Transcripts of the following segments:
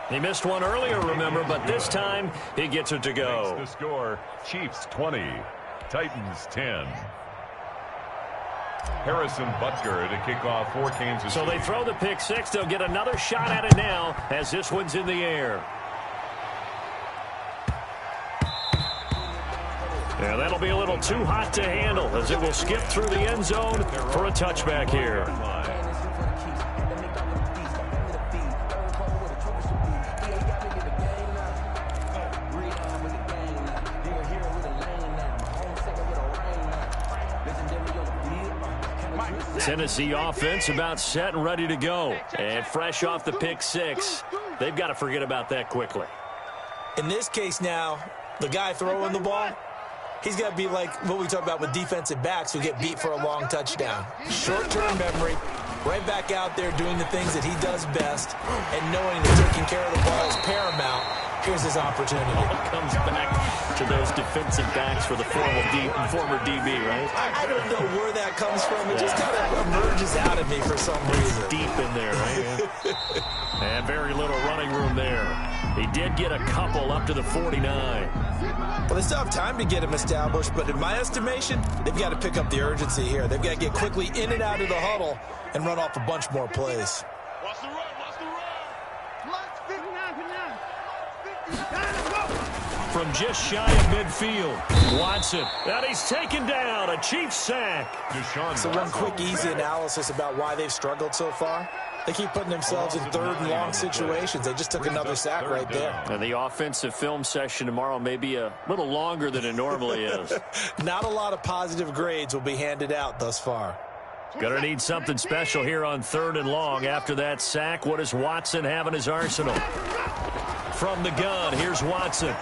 He missed one earlier, remember, but this time he gets it to go. The score, Chiefs 20, Titans 10. Harrison Butker to kick off for Kansas City. So they throw the pick six. They'll get another shot at it now as this one's in the air. Yeah, that'll be a little too hot to handle as it will skip through the end zone for a touchback here. Tennessee offense about set and ready to go. And fresh off the pick six, they've got to forget about that quickly. In this case now, the guy throwing the ball, he's got to be like what we talk about with defensive backs who get beat for a long touchdown. Short-term memory, right back out there doing the things that he does best, and knowing that taking care of the ball is paramount. Here's his opportunity. It comes back to those defensive backs for the former DB, right? I don't know where that comes from. It just kind of emerges out of me for some reason. Deep in there, right? And very little running room there. He did get a couple up to the 49. Well, they still have time to get him established, but in my estimation, they've got to pick up the urgency here. They've got to get quickly in and out of the huddle and run off a bunch more plays. Watch the run, watch the run. Let's 59. From just shy of midfield, Watson. And he's taken down, a Chiefs sack. So one quick, easy analysis about why they've struggled so far. They keep putting themselves in third and long situations. They just took another sack right there. And the offensive film session tomorrow may be a little longer than it normally is. Not a lot of positive grades will be handed out thus far. Gonna need something special here on third and long. After that sack, what does Watson have in his arsenal? From the gun, here's Watson.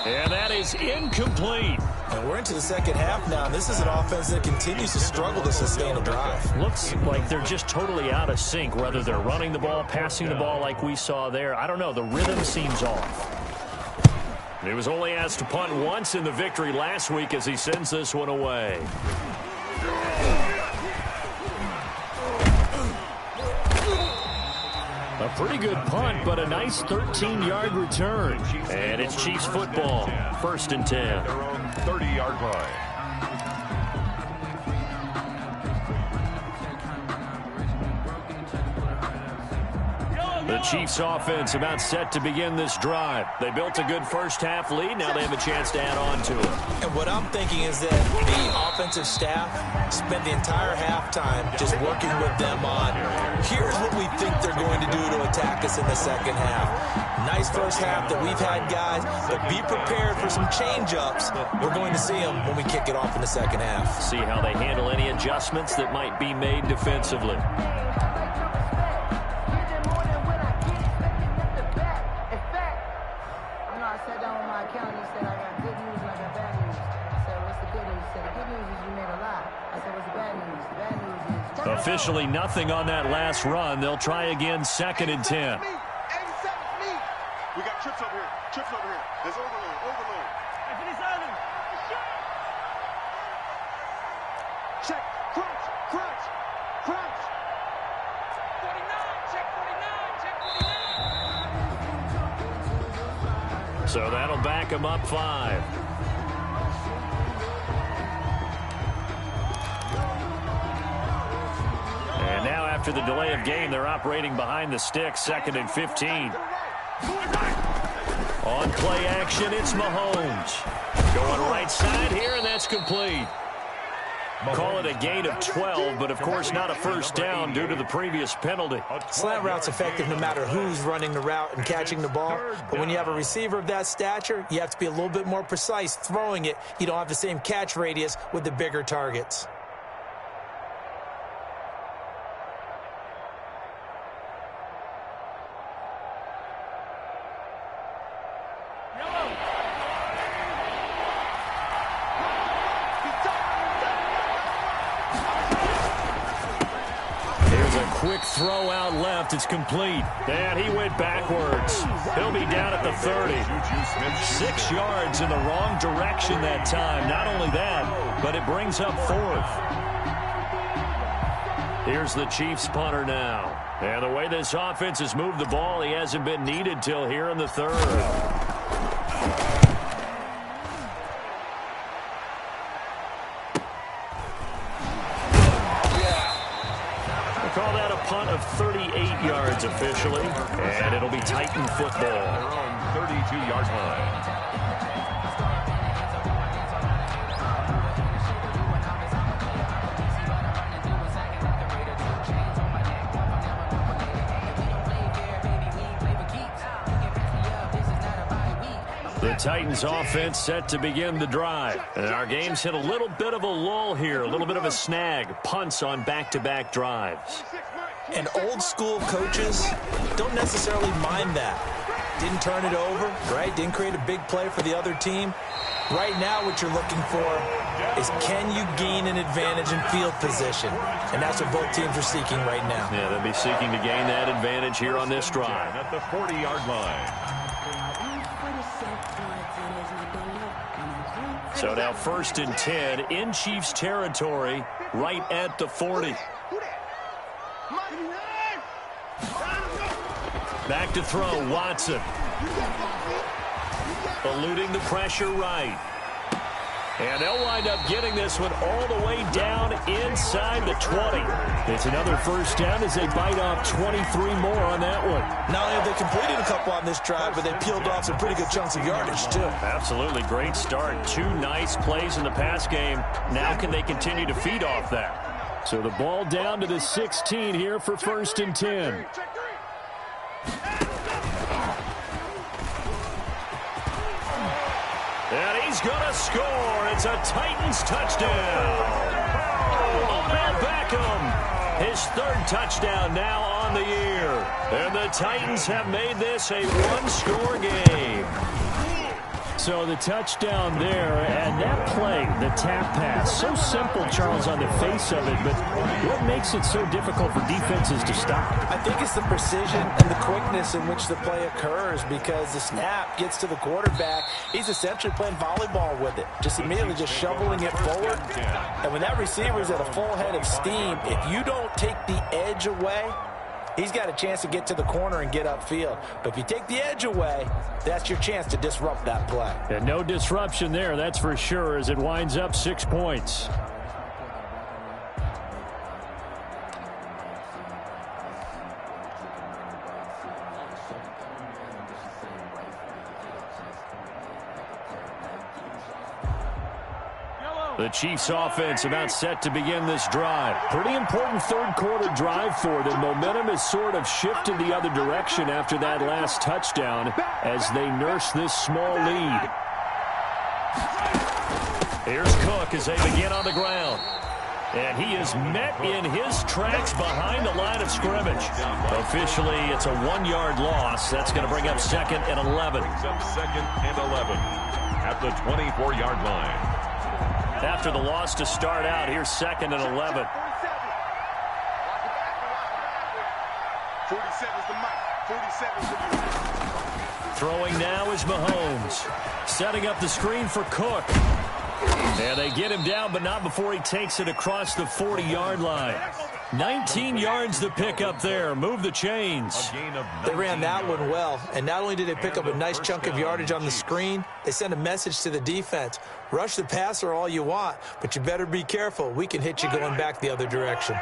And that is incomplete. And we're into the second half now, and this is an offense that continues to struggle to sustain a drive. Looks like they're just totally out of sync, whether they're running the ball, passing the ball like we saw there. I don't know. The rhythm seems off. He was only asked to punt once in the victory last week as he sends this one away. A pretty good punt, but a nice 13-yard return. And it's Chiefs football, 1st and 10. Their own 30-yard line. The Chiefs offense about set to begin this drive. They built a good first half lead. Now they have a chance to add on to it. And what I'm thinking is that the offensive staff spent the entire halftime just working with them on, here's what we think they're going to do to attack us in the second half. Nice first half that we've had, guys, but be prepared for some change-ups. We're going to see them when we kick it off in the second half. See how they handle any adjustments that might be made defensively. Officially nothing on that last run. They'll try again, 2nd and 10. 87 me. We got trips over here. Trips over here. There's overload. Check. Crunch. 49. Check 49. So that'll back them up 5. And now after the delay of game, they're operating behind the sticks, 2nd and 15. On play action, it's Mahomes. Going right side here, and that's complete. Call it a gain of 12, but of course not a first down due to the previous penalty. Slant route's effective no matter who's running the route and catching the ball. But when you have a receiver of that stature, you have to be a little bit more precise throwing it. You don't have the same catch radius with the bigger targets. Quick throw out left. It's complete. And he went backwards. He'll be down at the 30. 6 yards in the wrong direction that time. Not only that, but it brings up 4th. Here's the Chiefs punter now. And the way this offense has moved the ball, he hasn't been needed till here in the third. We'll call that a punt of 38 yards officially. And it'll be Titan football. Their own 32-yard line. The Titans offense set to begin the drive. And our game's hit a little bit of a lull here, a little bit of a snag. Punts on back-to-back drives. And old school coaches don't necessarily mind that. Didn't turn it over, right? Didn't create a big play for the other team. Right now what you're looking for is can you gain an advantage in field position? And that's what both teams are seeking right now. Yeah, they'll be seeking to gain that advantage here on this drive. At the 40-yard line. So now 1st and 10 in Chiefs territory right at the 40. Back to throw, Watson. Eluding the pressure right. And they'll wind up getting this one all the way down inside the 20. It's another first down as they bite off 23 more on that one. Not only have they completed a couple on this drive, but they peeled off some pretty good chunks of yardage, too. Absolutely great start. 2 nice plays in the pass game. Now can they continue to feed off that? So the ball down to the 16 here for 1st and 10. And he's going to score. It's a Titans touchdown. Odell Beckham, his 3rd touchdown now on the year. And the Titans have made this a 1-score game. So the touchdown there, and that play, the tap pass, so simple, Charles, on the face of it, but what makes it so difficult for defenses to stop? I think it's the precision and the quickness in which the play occurs, because the snap gets to the quarterback. He's essentially playing volleyball with it, just immediately just shoveling it forward. And when that receiver is at a full head of steam, if you don't take the edge away, he's got a chance to get to the corner and get upfield. But if you take the edge away, that's your chance to disrupt that play. And no disruption there, that's for sure, as it winds up 6 points. The Chiefs offense about set to begin this drive. Pretty important 3rd quarter drive for them. Momentum has sort of shifted the other direction after that last touchdown as they nurse this small lead. Here's Cook as they begin on the ground. And he is met in his tracks behind the line of scrimmage. Officially, it's a 1-yard loss. That's going to bring up 2nd and 11. Brings up 2nd and 11 at the 24-yard line. After the loss to start out, here's 2nd and 11. 47's the mic. 47's the mic. Throwing now is Mahomes. Setting up the screen for Cook. And they get him down, but not before he takes it across the 40-yard line. 19 yards to pick up there. Move the chains. They ran that one well, and not only did they pick up a nice chunk of yardage on the screen, they sent a message to the defense. Rush the passer all you want, but you better be careful. We can hit you going back the other direction.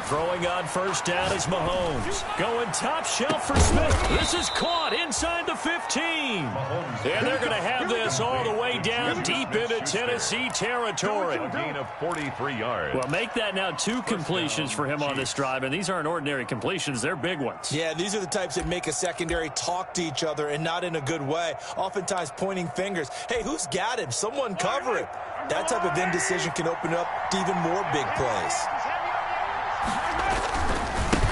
Throwing on 1st down is Mahomes. Going top shelf for Smith. This is caught inside the 15. And they're going to have this all the way down deep into Tennessee territory. A gain of 43 yards. Well, make that now 2 completions for him on this drive, and these aren't ordinary completions. They're big ones. Yeah, these are the types that make a secondary talk to each other, and not in a good way. Oftentimes pointing fingers. Hey, who's got him? Someone cover him. That type of indecision can open up to even more big plays.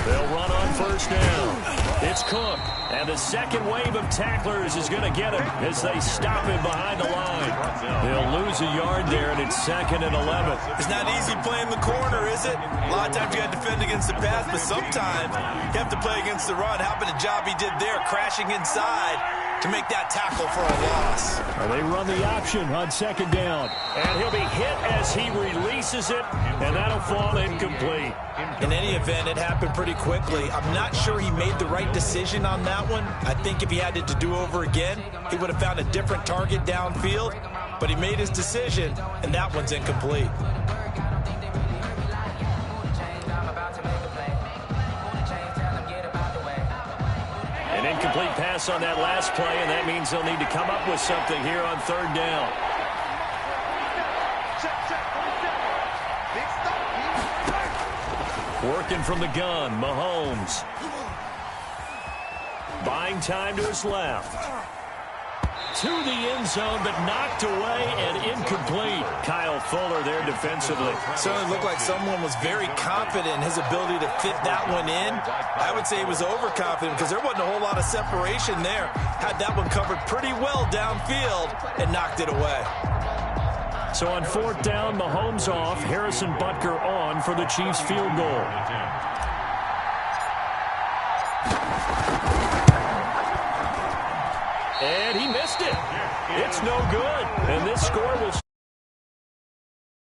They'll run on 1st down. It's Cook. And the second wave of tacklers is going to get him as they stop him behind the line. They'll lose a yard there, and it's 2nd and 11. It's not easy playing the corner, is it? A lot of times you got to defend against the pass, but sometimes you have to play against the run. How about the job he did there, crashing inside to make that tackle for a loss. Well, they run the option on 2nd down. And he'll be as he releases it, and that'll fall incomplete. In any event, it happened pretty quickly. I'm not sure he made the right decision on that one. I think if he had it to do over again, he would have found a different target downfield. But he made his decision, and that one's incomplete. An incomplete pass on that last play, and that means they'll need to come up with something here on third down. Working from the gun, Mahomes. Buying time to his left. To the end zone, but knocked away and incomplete. Kyle Fuller there defensively. Certainly looked like someone was very confident in his ability to fit that one in. I would say he was overconfident because there wasn't a whole lot of separation there. Had that one covered pretty well downfield and knocked it away. So on fourth down, Mahomes off, Harrison Butker on for the Chiefs field goal. And he missed it. It's no good. And this score will